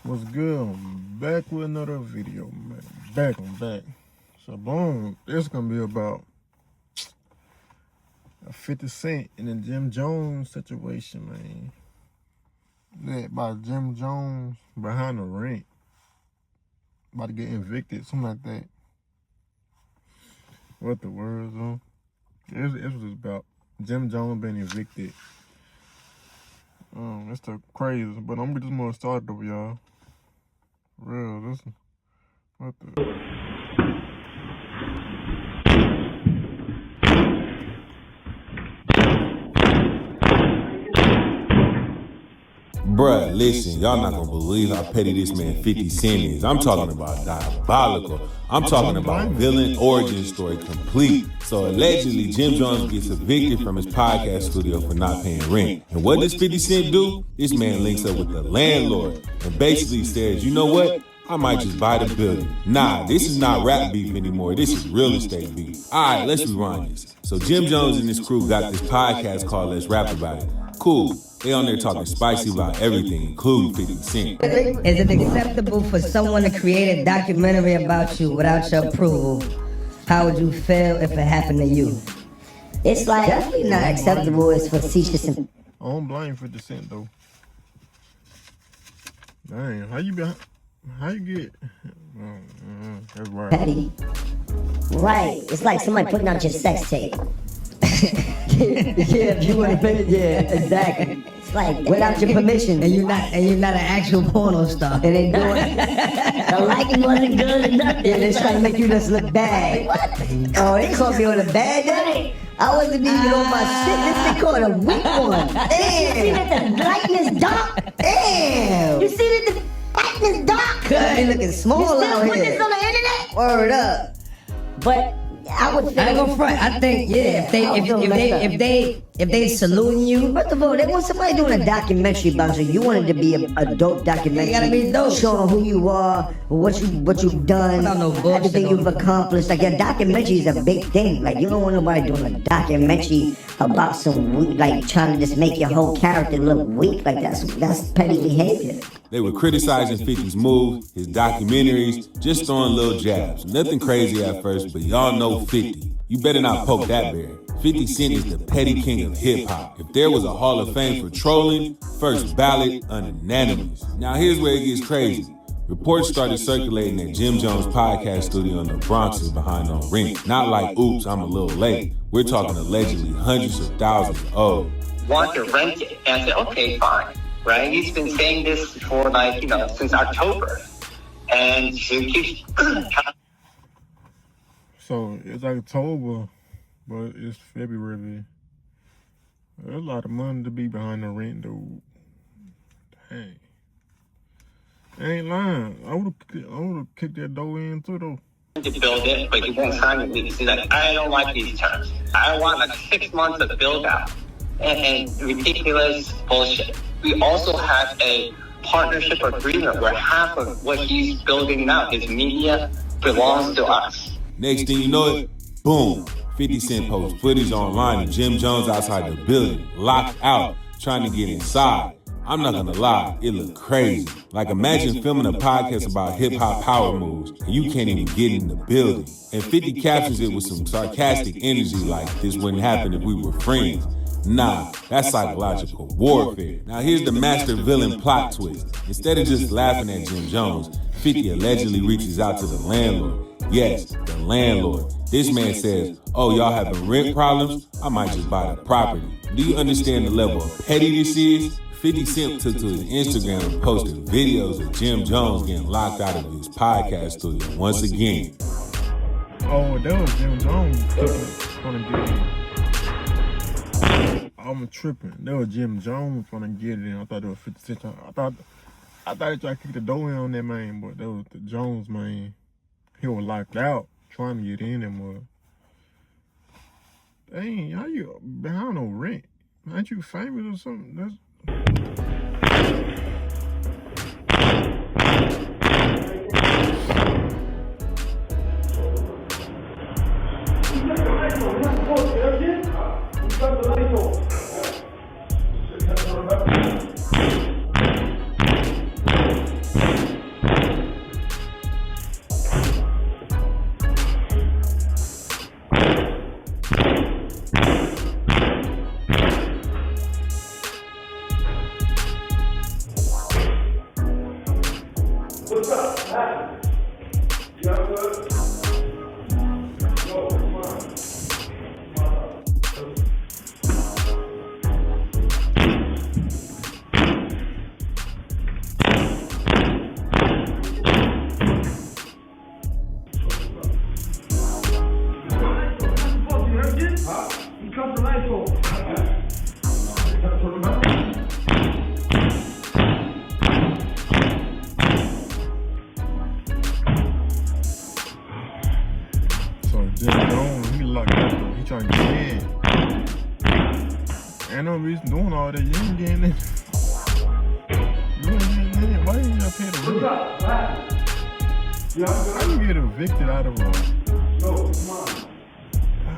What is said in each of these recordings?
What's good? I'm back with another video, man. I'm back. So boom, this gonna be about a 50 Cent in the Jim Jones situation, man. That by Jim Jones behind the rent. About to get evicted, something like that. What the words on? It was about Jim Jones being evicted. That's the crazy, but I'm just gonna start though, y'all. Real, listen. What the? Bruh, listen, y'all not gonna believe how petty this man 50 Cent is. I'm talking about diabolical. I'm talking about villain origin story complete. So allegedly, Jim Jones gets evicted from his podcast studio for not paying rent. And what does 50 Cent do? This man links up with the landlord and basically says, you know what? I might just buy the building. Nah, this is not rap beef anymore. This is real estate beef. All right, let's rewind this. So Jim Jones and his crew got this podcast called Let's Rap About It. Cool. They on there talking spicy about everything, including 50 Cent. Is it acceptable for someone to create a documentary about you without your approval? How would you feel if it happened to you? It's like definitely not acceptable. It's facetious. I don't blame 50 Cent though. Dang, how you get? That's right. Petty. Right. It's like somebody putting out your sex tape. Yeah, if you want to pay, yeah, exactly. It's like Without your permission, and you're not an actual porno star. And they do it. The lighting wasn't good enough. Yeah, they trying to make you just look bad. What? Oh, they caught me on a bad day. I wasn't even on my shit. This thing caught a weak one. You see Damn. that the lighting is dark? Damn. You see that the lighting is dark? Good, looking You small still out put here. this on the internet? Word up. But I would I ain't gonna front. I think if they saluting you, first of all, they want somebody doing a documentary about you. You want it to be a dope documentary. It gotta be dope. Showing who you are, what you've done, Without no bullshit everything on you've it. accomplished. Like, your documentary is a big thing. Like, you don't want nobody doing a documentary about some like trying to just make your whole character look weak. Like, that's petty behavior. They were criticizing 50's moves, his documentaries, just throwing little jabs. Nothing crazy at first, but y'all know 50. You better not poke that bear. 50 Cent is the petty king of hip-hop. If there was a Hall of Fame for trolling, first ballot, unanimous. Now here's where it gets crazy. Reports started circulating that Jim Jones' podcast studio in the Bronx is behind on rent. Not like, oops, I'm a little late. We're talking allegedly hundreds of thousands owed. Want to rent it? And I said, okay, fine. Right? He's been saying this for since October. And he keeps... So it's October, but it's February. There's a lot of money to be behind the rent, dude. Dang. I ain't lying. I would've kicked that door in too, though. to build it, but he won't sign with me. He's like, I don't like these terms. I want like 6 months of build out and ridiculous bullshit. We also have a partnership agreement where half of what he's building now, his media, belongs to us. Next thing you know it, boom, 50 Cent posts footage online of Jim Jones outside the building, locked out, trying to get inside. I'm not gonna lie, it looked crazy. Like imagine filming a podcast about hip-hop power moves and you can't even get in the building. And 50 captures it with some sarcastic energy like this wouldn't happen if we were friends. Nah, that's psychological warfare. Now here's the master villain plot twist. Instead of just laughing at Jim Jones, 50 allegedly reaches out to the landlord. Yes, the landlord. This man says, oh, y'all having rent problems? I might just buy the property. Do you understand the level of petty this is? 50 Cent took to his Instagram and posted videos of Jim Jones getting locked out of his podcast studio once again. Oh, that was Jim Jones trying to get in. I'm tripping. That was Jim Jones trying to get in. I thought it was 50 Cent. I thought he tried to kick the door in on that man, but that was the Jones man. He was locked out trying to get in and was. Dang, how you behind no rent? Aren't you famous or something? That's He locked up. He trying to get in. Ain't no reason doing all that. You ain't getting in. You ain't getting in. Why you ain't pay the rent? How you get evicted out of room? I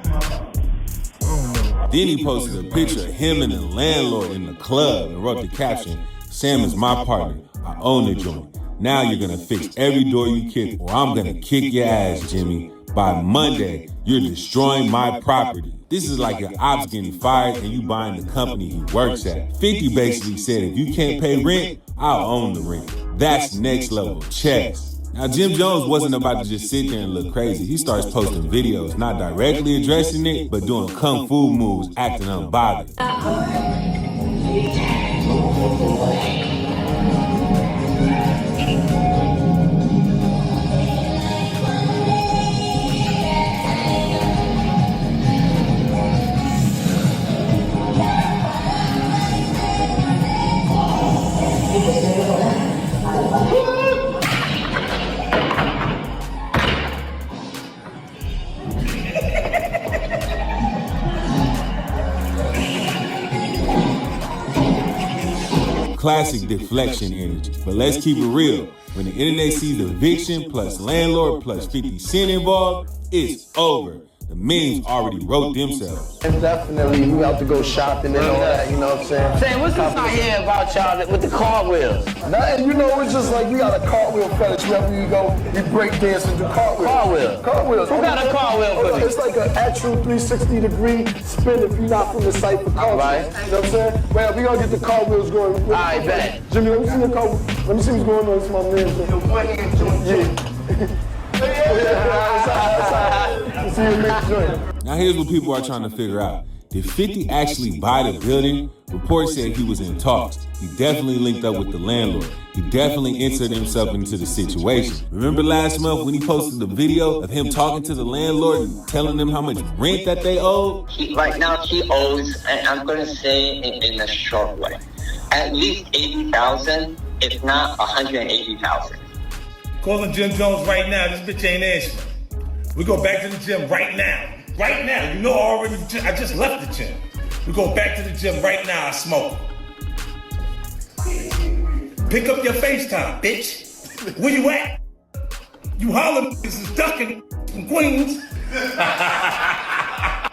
don't know. Then he posted a picture of him and the landlord in the club and wrote the caption, "Sam is my partner. I own the joint. Now you're gonna fix every door you kick or I'm gonna kick your ass, Jimmy. By Monday, you're destroying my property." This is like your ops getting fired and you buying the company he works at. 50 basically said, if you can't pay rent, I'll own the rent. That's next level chess. Now, Jim Jones wasn't about to just sit there and look crazy. He starts posting videos, not directly addressing it, but doing kung fu moves, acting unbothered. Classic deflection energy. But let's keep it real. When the internet sees eviction plus landlord plus 50 Cent involved, it's over. The memes already wrote themselves. And definitely, we have to go shopping and all that, you know what I'm saying? Sam, what's this I hear about y'all with the cartwheels? Nothing, you know, it's just like we got a cartwheel fetish. Wherever you go, you break dance and do cartwheels. Cartwheels. Who got a cartwheel for me? It's like an actual 360-degree spin if you're not from the site for cartwheels. Right. You know what I'm saying? Well, we gonna get the cartwels going. All right, bet. Jimmy, let me see your car. Let me see what's going on. It's my man. Now here's what people are trying to figure out. Did 50 actually buy the building? Reports said he was in talks. He definitely linked up with the landlord. He definitely entered himself into the situation. Remember last month when he posted the video of him talking to the landlord and telling them how much rent that they owed? Right now he owes, and I'm going to say in a short way, at least 80,000, if not 180,000. Calling Jim Jones right now. This bitch ain't answering. We go back to the gym right now. Right now. You know I just left the gym. We go back to the gym right now. I smoke. Pick up your FaceTime, bitch. Where you at? You holler is ducking from Queens.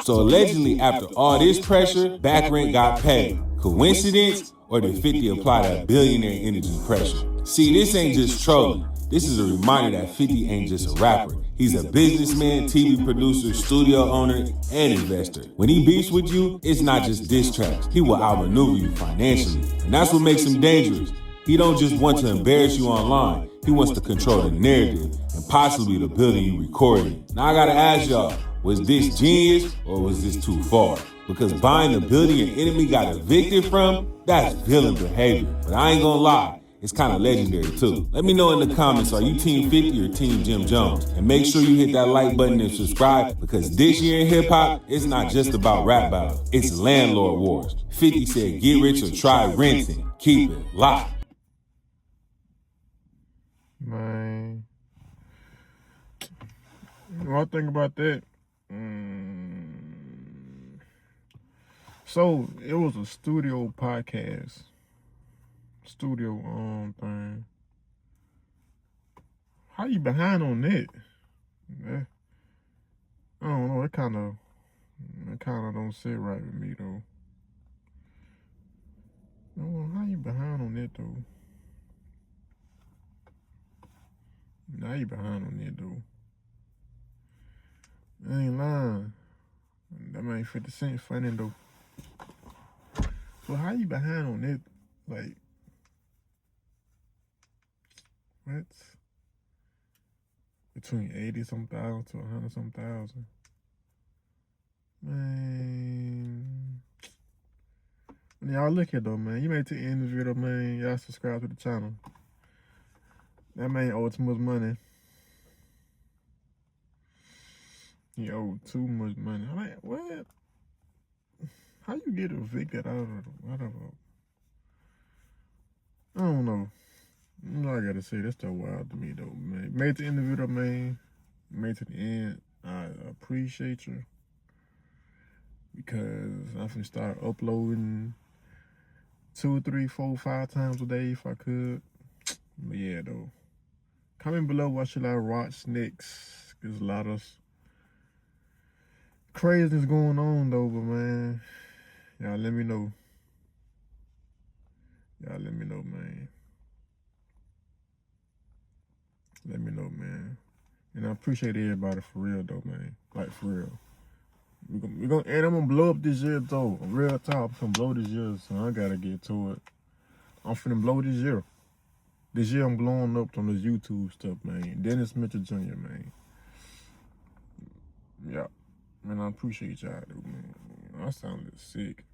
So allegedly, after all this pressure, back rent got paid. Coincidence? Or did 50 apply that billionaire energy pressure? See, this ain't just trolling. This is a reminder that 50 ain't just a rapper. He's a businessman, TV producer, studio owner, and investor. When he beefs with you, it's not just diss tracks. He will outmaneuver you financially. And that's what makes him dangerous. He don't just want to embarrass you online. He wants to control the narrative and possibly the building you recorded. Now I gotta ask y'all, was this genius or was this too far? Because buying the building an enemy got evicted from, that's villain behavior. But I ain't gonna lie, it's kind of legendary too. Let me know in the comments, are you Team 50 or Team Jim Jones? And make sure you hit that like button and subscribe, because this year in hip hop, it's not just about rap battles, it's landlord wars. 50 said, get rich or try renting. Keep it locked. Man, what I think about that? So it was a studio podcast, thing. How you behind on that? Yeah. I don't know. It kind of don't sit right with me though. I don't know how you behind on that though. Now you behind on that though. I ain't lying. That man 50 Cent funny though. So how you behind on that? Like, what? between 80-some thousand to 100-some thousand. Man. When y'all look here though, man. You made it to the end of the video, man. Y'all subscribe to the channel. That man owed too much money. He owed too much money. I'm like, what? How you get evicted out of I don't know. All I gotta say, that's so wild to me though, man. Made it to the end of the video, man. Made it to the end. I appreciate you. Because I'm finna start uploading 2, 3, 4, 5 times a day if I could. But yeah though. Comment below what should I watch next. There's a lot of craziness going on though, but man. Y'all let me know. Y'all let me know, man. Let me know, man. And I appreciate everybody for real though, man. Like for real. And I'm gonna blow up this year though. Real talk, I'm gonna blow this year, so I gotta get to it. I'm finna blow this year. This year I'm blowing up on this YouTube stuff, man. Dennis Mitchell Jr., man. Yeah. Man, I appreciate y'all, dude, man. I sounded sick.